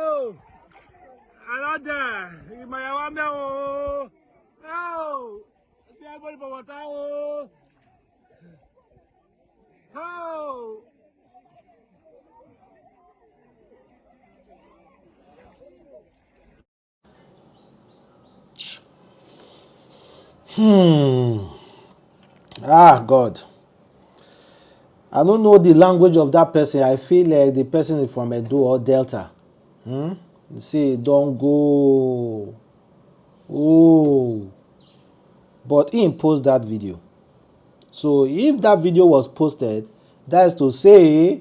Oh, another. You might have me. Oh, oh. See everybody for water. Oh, oh. Ah, God. I don't know the language of that person. I feel like the person is from Edo or Delta. You see, don't go. Oh. But he imposed that video. So if that video was posted, that is to say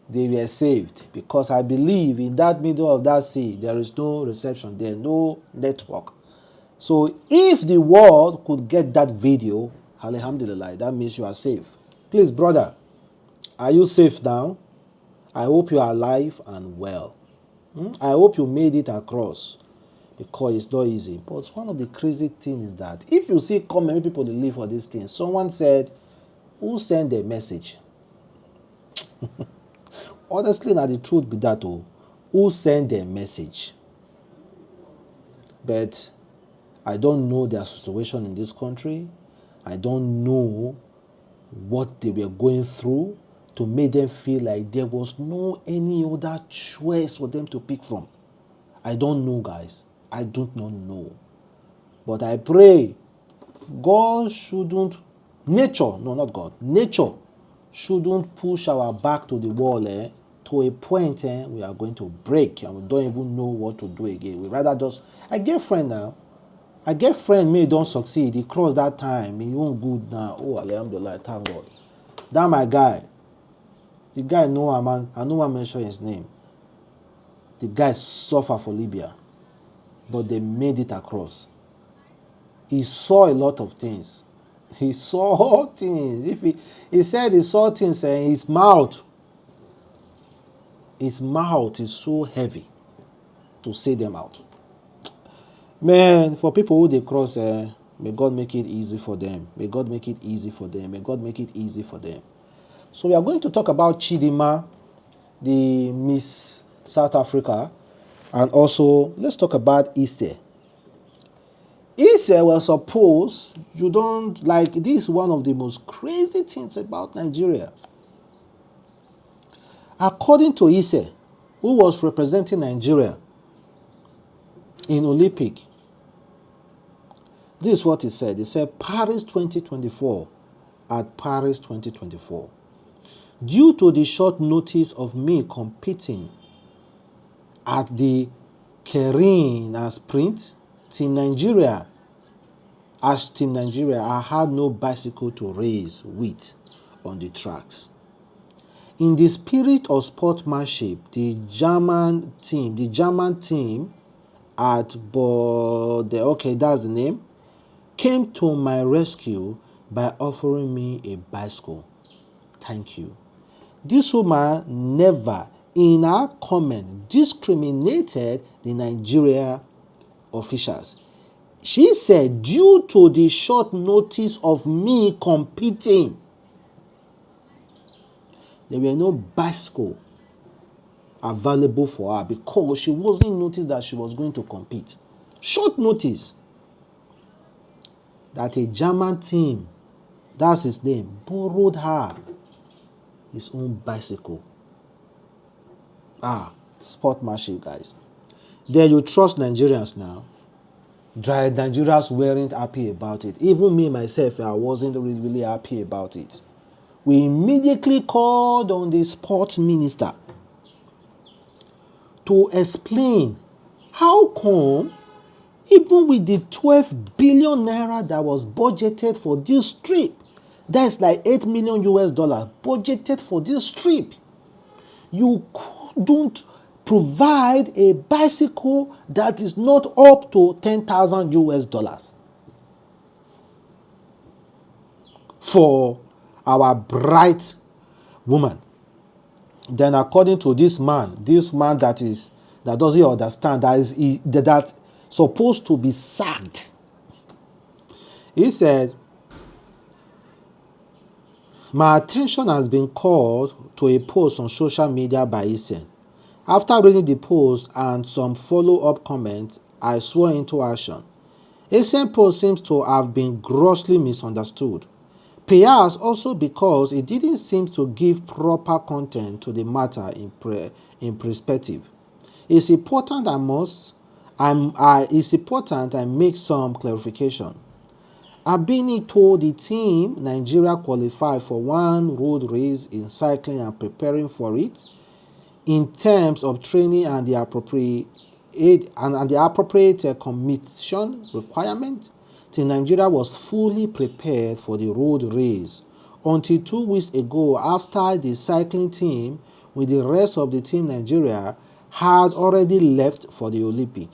they were saved. Because I believe in that middle of that sea, there is no reception, there is no network. So if the world could get that video, alhamdulillah, that means you are safe. Please, brother, are you safe now? I hope you are alive and well. I hope you made it across, because it's not easy. But one of the crazy things is that if you see comment people they live for these things, someone said, who sent a message? Honestly, now the truth be that, who sent a message? But I don't know their situation in this country. I don't know what they were going through to make them feel like there was no any other choice for them to pick from. I don't know, guys. I do not know. But I pray God shouldn't, nature, no, not God, nature shouldn't push our back to the wall to a point we are going to break and we don't even know what to do again. We rather just, I get friend now. I get friend may don't succeed. He crossed that time. He won't good now. Oh, alhamdulillah, thank God. That my guy. The guy know a man. I know one mention his name. The guy suffer for Libya, but they made it across. He saw a lot of things. He saw things. If he said he saw things, and his mouth is so heavy to say them out. Man, for people who they cross, may God make it easy for them. May God make it easy for them. May God make it easy for them. So we are going to talk about Chidimma, the Miss South Africa, and also let's talk about Ise. Ise was supposed, you don't like, this is one of the most crazy things about Nigeria. According to Ise, who was representing Nigeria in Olympic, this is what he said. He said, Paris 2024, at Paris 2024. Due to the short notice of me competing at the Kering Sprint, Team Nigeria, I had no bicycle to race with on the tracks. In the spirit of sportsmanship, the German team at that's the name, came to my rescue by offering me a bicycle. Thank you. This woman never, in her comment, discriminated the Nigeria officials. She said, due to the short notice of me competing, there were no bicycle available for her because she wasn't noticed that she was going to compete. Short notice that a German team, that's his name, borrowed her his own bicycle. Sportsmanship, guys. Then you trust Nigerians now. Nigerians weren't happy about it. Even me, myself, I wasn't really happy about it. We immediately called on the sports minister to explain how come, even with the 12 billion naira that was budgeted for this trip, that's like $8 million budgeted for this trip, you couldn't provide a bicycle that is not up to $10,000 for our bright woman. Then according to this man that doesn't understand, that supposed to be sacked, he said, my attention has been called to a post on social media by Isen After reading the post and some follow-up comments, I swore into action. Asian post seems to have been grossly misunderstood. Perhaps also because it didn't seem to give proper content to the matter in perspective. It's important it's important I make some clarification. Abini told the team Nigeria qualified for one road race in cycling and preparing for it in terms of training and the appropriate commission requirement. Till Nigeria was fully prepared for the road race until 2 weeks ago, after the cycling team with the rest of the team Nigeria had already left for the Olympic.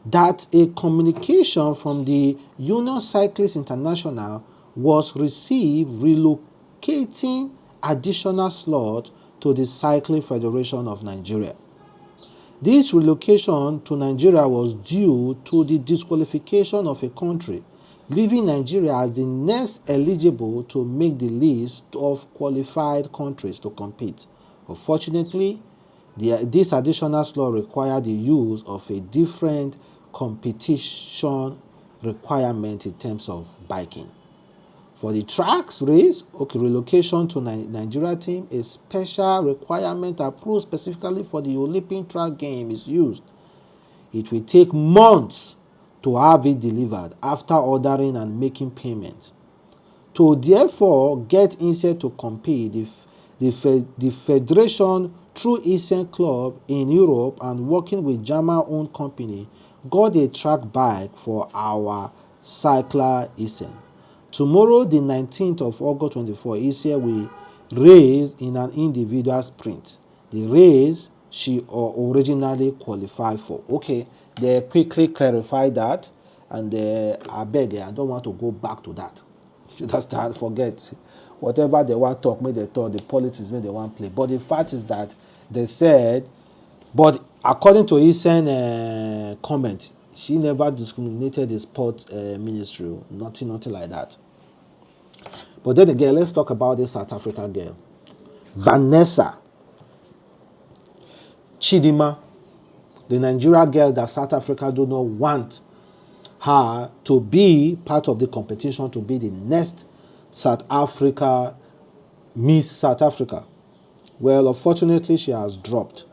That a communication from the Union Cyclists International was received relocating additional slots to the Cycling Federation of Nigeria. This relocation to Nigeria was due to the disqualification of a country, leaving Nigeria as the next eligible to make the list of qualified countries to compete. Unfortunately, this additional slot required the use of a different competition requirement in terms of biking. For the tracks race, relocation to Nigeria team, a special requirement approved specifically for the Olympic track game is used. It will take months to have it delivered after ordering and making payment. To therefore get INSET to compete, the federation through INSET Club in Europe and working with German-owned company got a track bike for our cycler INSET. Tomorrow, the 19th of August 24, INSET will race in an individual sprint. The race she originally qualified for. Okay, they quickly clarified that, and I beg, I don't want to go back to that. You understand? Forget whatever they want to talk, make they talk, the politics make they want to play. But the fact is that they said, but according to Isen comment, she never discriminated the sport ministry, nothing like that. But then again, let's talk about this South African girl, Vanessa Chidimma, the Nigeria girl that South Africa do not want her to be part of the competition to be the next South Africa, Miss South Africa. Well, unfortunately, she has dropped.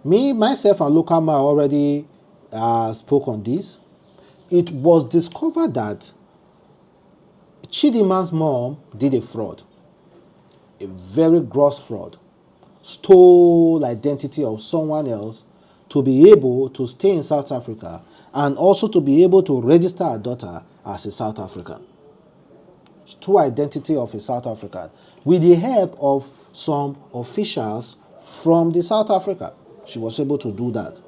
Me, myself, and local man already spoke on this. It was discovered that Chidimma's mom did a fraud, a very gross fraud, stole identity of someone else to be able to stay in South Africa and also to be able to register her daughter as a South African. Stole identity of a South African with the help of some officials from the South Africa. She was able to do that.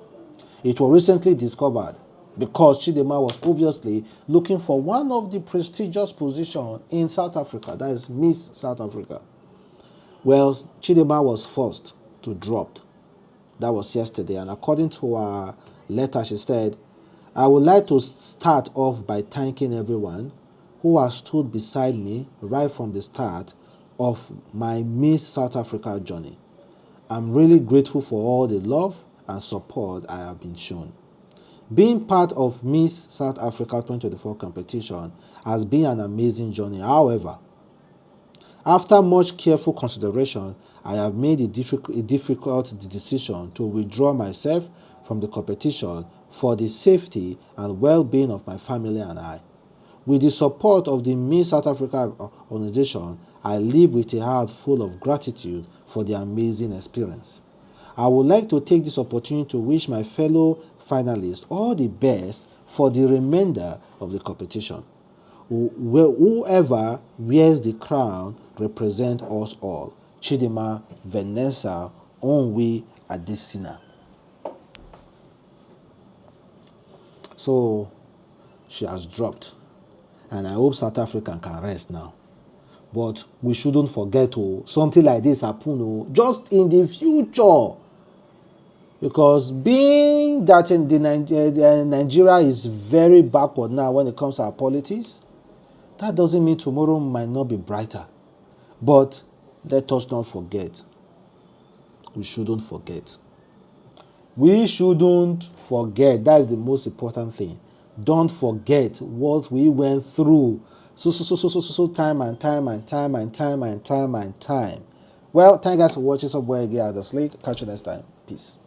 It was recently discovered because Chidimma was obviously looking for one of the prestigious positions in South Africa, that is Miss South Africa. Well, Chidimma was forced to drop. That was yesterday, and according to her letter, she said, I would like to start off by thanking everyone who has stood beside me right from the start of my Miss South Africa journey. I'm really grateful for all the love and support I have been shown. Being part of Miss South Africa 2024 competition has been an amazing journey. However, after much careful consideration, I have made a difficult decision to withdraw myself from the competition for the safety and well-being of my family and I. With the support of the Miss South Africa organization, I live with a heart full of gratitude for the amazing experience. I would like to take this opportunity to wish my fellow finalists all the best for the remainder of the competition. Whoever wears the crown represents us all. Chidimma Vanessa Onwe Adesina. So she has dropped, and I hope South Africa can rest now. But we shouldn't forget something like this happen just in the future. Because being that in Nigeria is very backward now when it comes to our politics, that doesn't mean tomorrow might not be brighter. But let us not forget. We shouldn't forget. We shouldn't forget. That's the most important thing. Don't forget what we went through. So time and time and time and time and time and time. Well, thank you guys for watching. Some boy again at the Slink. Catch you next time. Peace.